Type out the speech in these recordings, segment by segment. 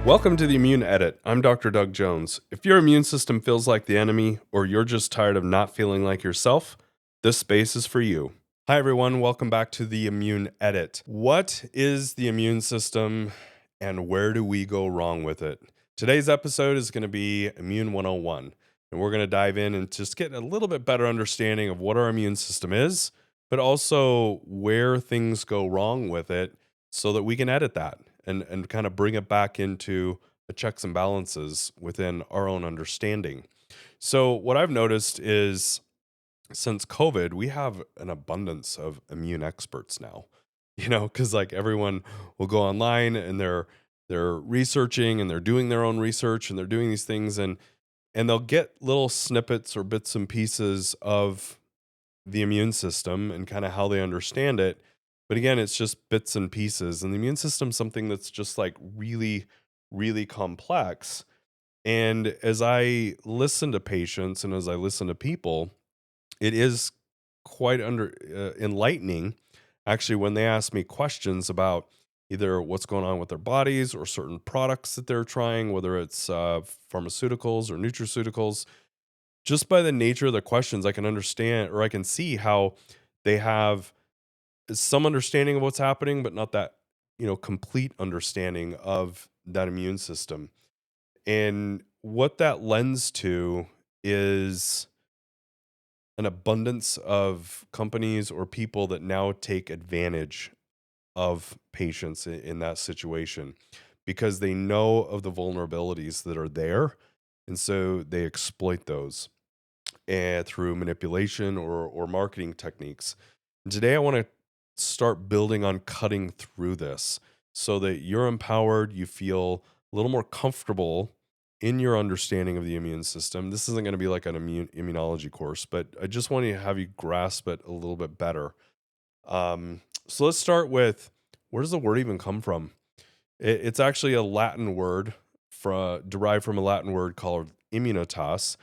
Welcome to the Immune Edit. I'm Dr. Doug Jones. If your immune system feels like the enemy or you're just tired of not feeling like yourself, this space is for you. Hi, everyone. Welcome back to the Immune Edit. What is the immune system and where do we go wrong with it? Today's episode is going to be Immune 101, and we're going to dive in and just get a little bit better understanding of what our immune system is, but also where things go wrong with it so that we can edit that and kind of bring it back into the checks and balances within our own understanding. So, what I've noticed is since COVID, we have an abundance of immune experts now. Because like everyone will go online and they're researching and they're doing their own research and they're doing these things and they'll get little snippets or bits and pieces of the immune system and kind of how they understand it. But again, it's just bits and pieces. And the immune system's something that's just like really, really complex. And as I listen to patients and as I listen to people, it is quite enlightening actually when they ask me questions about either what's going on with their bodies or certain products that they're trying, whether it's pharmaceuticals or nutraceuticals. Just by the nature of the questions, I can understand or I can see how they have some understanding of what's happening, but not that, complete understanding of that immune system. And what that lends to is an abundance of companies or people that now take advantage of patients in that situation because they know of the vulnerabilities that are there. And so they exploit those through manipulation or marketing techniques. And today, I want to start building on cutting through this so that you're empowered, you feel a little more comfortable in your understanding of the immune system. This isn't going to be like an immunology course, but I just want to have you grasp it a little bit better. So let's start with, where does the word even come from? It's actually a Latin word derived from a Latin word called immunitas.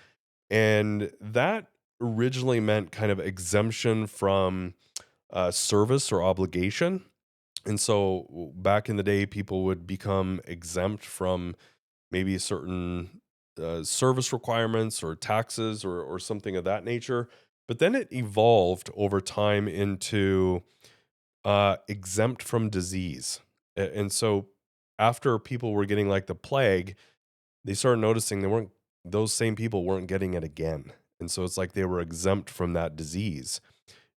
And that originally meant kind of exemption from service or obligation. And so back in the day, people would become exempt from maybe certain service requirements or taxes or something of that nature. But then it evolved over time into exempt from disease. And so after people were getting like the plague, they started noticing those same people weren't getting it again. And so it's like they were exempt from that disease.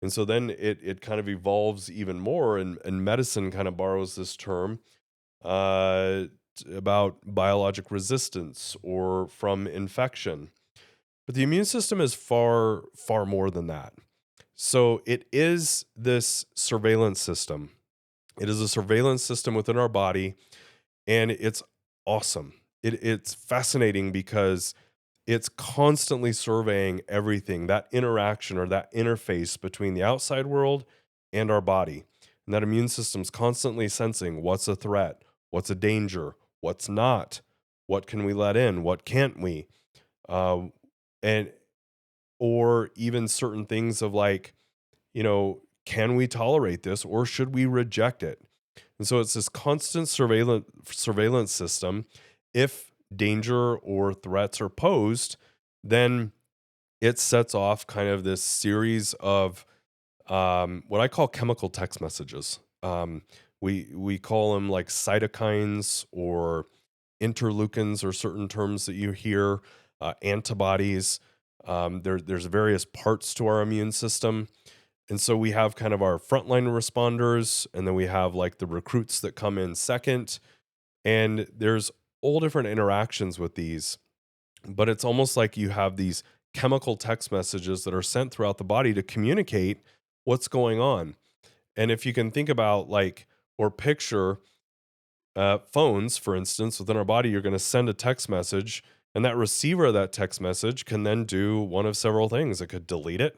And so then it kind of evolves even more, and medicine kind of borrows this term uh, about biologic resistance or from infection. But the immune system is far, far more than that. So it is this surveillance system. It is a surveillance system within our body, and it's awesome. It's fascinating because it's constantly surveying everything, that interaction or that interface between the outside world and our body. And that immune system's constantly sensing what's a threat, what's a danger, what's not, what can we let in, what can't we, uh, and or even certain things of like, can we tolerate this or should we reject it? And so it's this constant surveillance system. If danger or threats are posed, then it sets off kind of this series of what I call chemical text messages. We call them like cytokines or interleukins, or certain terms that you hear, antibodies. There's various parts to our immune system. And so we have kind of our frontline responders, and then we have like the recruits that come in second. And there's all different interactions with these, but it's almost like you have these chemical text messages that are sent throughout the body to communicate what's going on. And if you can think about like, or picture phones, for instance, within our body, you're going to send a text message, and that receiver of that text message can then do one of several things. It could delete it.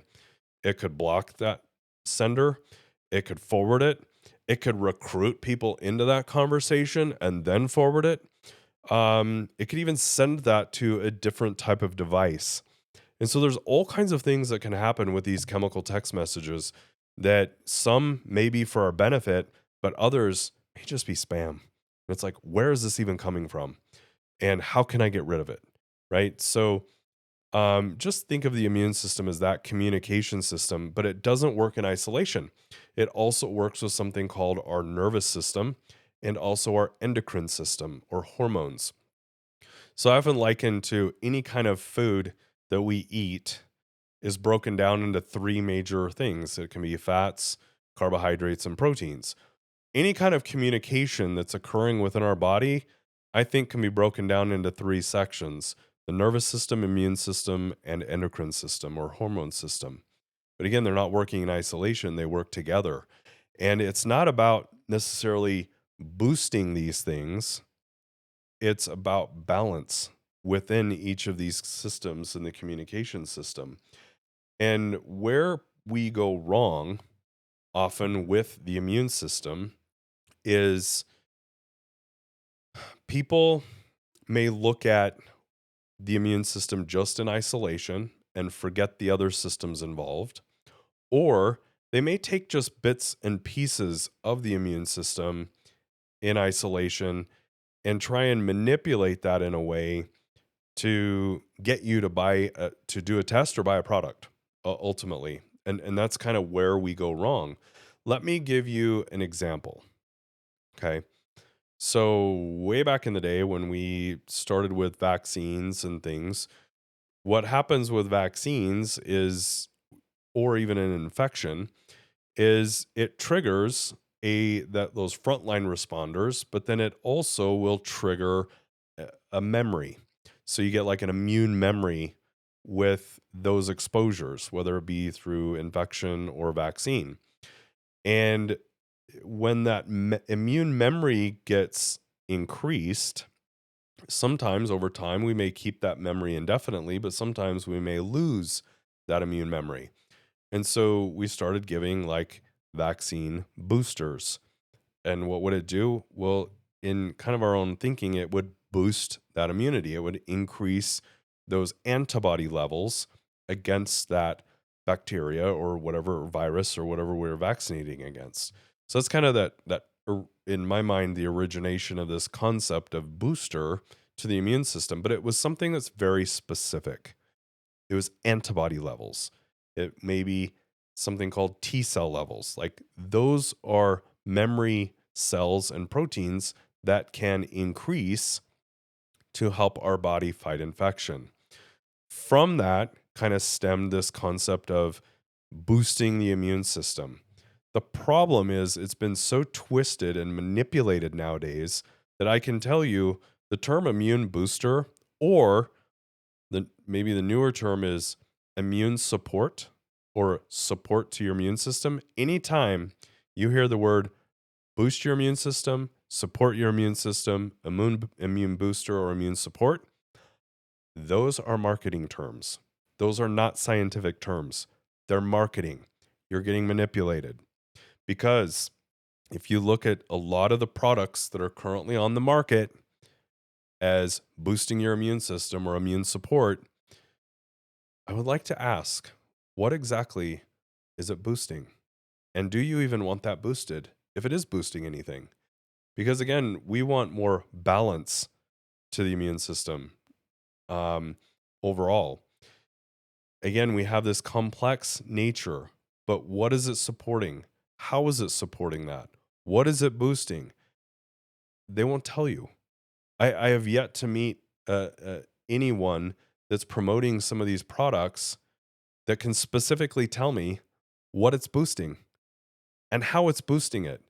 It could block that sender. It could forward it. It could recruit people into that conversation and then forward it. It could even send that to a different type of device. And so there's all kinds of things that can happen with these chemical text messages, that some may be for our benefit, but others may just be spam. And it's like, where is this even coming from? And how can I get rid of it? Right. So just think of the immune system as that communication system, but it doesn't work in isolation. It also works with something called our nervous system and also our endocrine system or hormones. So I often liken to any kind of food that we eat is broken down into three major things. It can be fats, carbohydrates, and proteins. Any kind of communication that's occurring within our body, I think, can be broken down into three sections: the nervous system, immune system, and endocrine system or hormone system. But again, they're not working in isolation, they work together. And it's not about necessarily boosting these things, it's about balance within each of these systems in the communication system. And where we go wrong often with the immune system is people may look at the immune system just in isolation and forget the other systems involved, or they may take just bits and pieces of the immune system in isolation and try and manipulate that in a way to get you to to do a test or buy a product ultimately. And that's kind of where we go wrong. Let me give you an example. Okay. So, way back in the day when we started with vaccines and things, what happens with vaccines is, or even an infection, is it triggers those frontline responders, but then it also will trigger a memory. So you get like an immune memory with those exposures, whether it be through infection or vaccine. And when that immune memory gets increased, sometimes over time we may keep that memory indefinitely, but sometimes we may lose that immune memory. And so we started giving like vaccine boosters. And what would it do? Well, in kind of our own thinking, it would boost that immunity. It would increase those antibody levels against that bacteria or whatever virus or whatever we're vaccinating against. So that's kind of in my mind, the origination of this concept of booster to the immune system. But it was something that's very specific. It was antibody levels. It may be something called T cell levels. Like those are memory cells and proteins that can increase to help our body fight infection. From that kind of stemmed this concept of boosting the immune system. The problem is it's been so twisted and manipulated nowadays that I can tell you the term immune booster, or maybe the newer term is immune support or support to your immune system. Anytime you hear the word boost your immune system, support your immune system, immune booster or immune support, those are marketing terms. Those are not scientific terms. They're marketing. You're getting manipulated because if you look at a lot of the products that are currently on the market as boosting your immune system or immune support, I would like to ask, what exactly is it boosting? And do you even want that boosted if it is boosting anything? Because again, we want more balance to the immune system um, overall. Again, we have this complex nature, but what is it supporting? How is it supporting that? What is it boosting? They won't tell you. I have yet to meet anyone that's promoting some of these products that can specifically tell me what it's boosting and how it's boosting it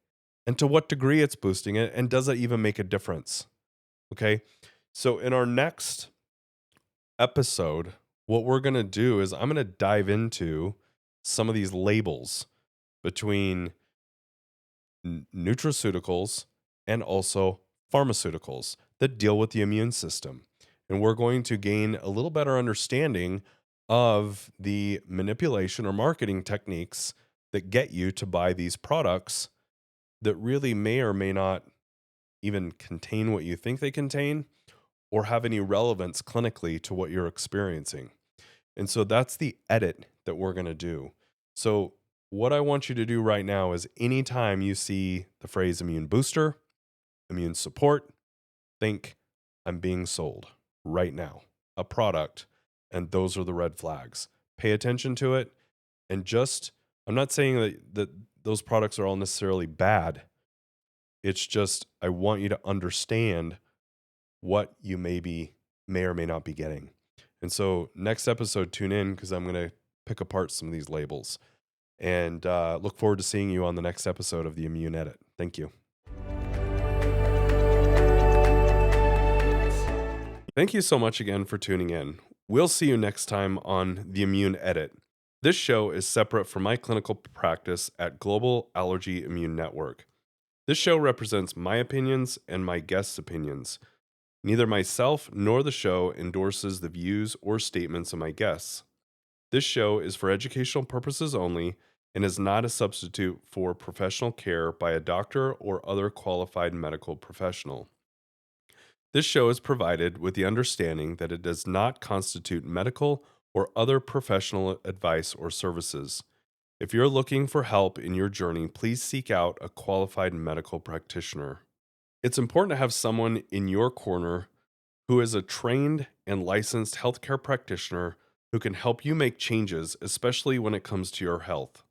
and to what degree it's boosting it and does it even make a difference? Okay. So in our next episode, what we're going to do is I'm going to dive into some of these labels between nutraceuticals and also pharmaceuticals that deal with the immune system. And we're going to gain a little better understanding of the manipulation or marketing techniques that get you to buy these products that really may or may not even contain what you think they contain or have any relevance clinically to what you're experiencing. And so that's the edit that we're going to do. So, what I want you to do right now is anytime you see the phrase immune booster, immune support, think I'm being sold right now a product, and those are the red flags. Pay attention to it, and I'm not saying that those products are all necessarily bad. It's just I want you to understand what you may or may not be getting. And so next episode, tune in because I'm going to pick apart some of these labels. And look forward to seeing you on the next episode of the Immune Edit. Thank you. Thank you so much again for tuning in. We'll see you next time on the Immune Edit. This show is separate from my clinical practice at Global Allergy Immune Network. This show represents my opinions and my guests' opinions. Neither myself nor the show endorses the views or statements of my guests. This show is for educational purposes only and is not a substitute for professional care by a doctor or other qualified medical professional. This show is provided with the understanding that it does not constitute medical or other professional advice or services. If you're looking for help in your journey, please seek out a qualified medical practitioner. It's important to have someone in your corner who is a trained and licensed healthcare practitioner who can help you make changes, especially when it comes to your health.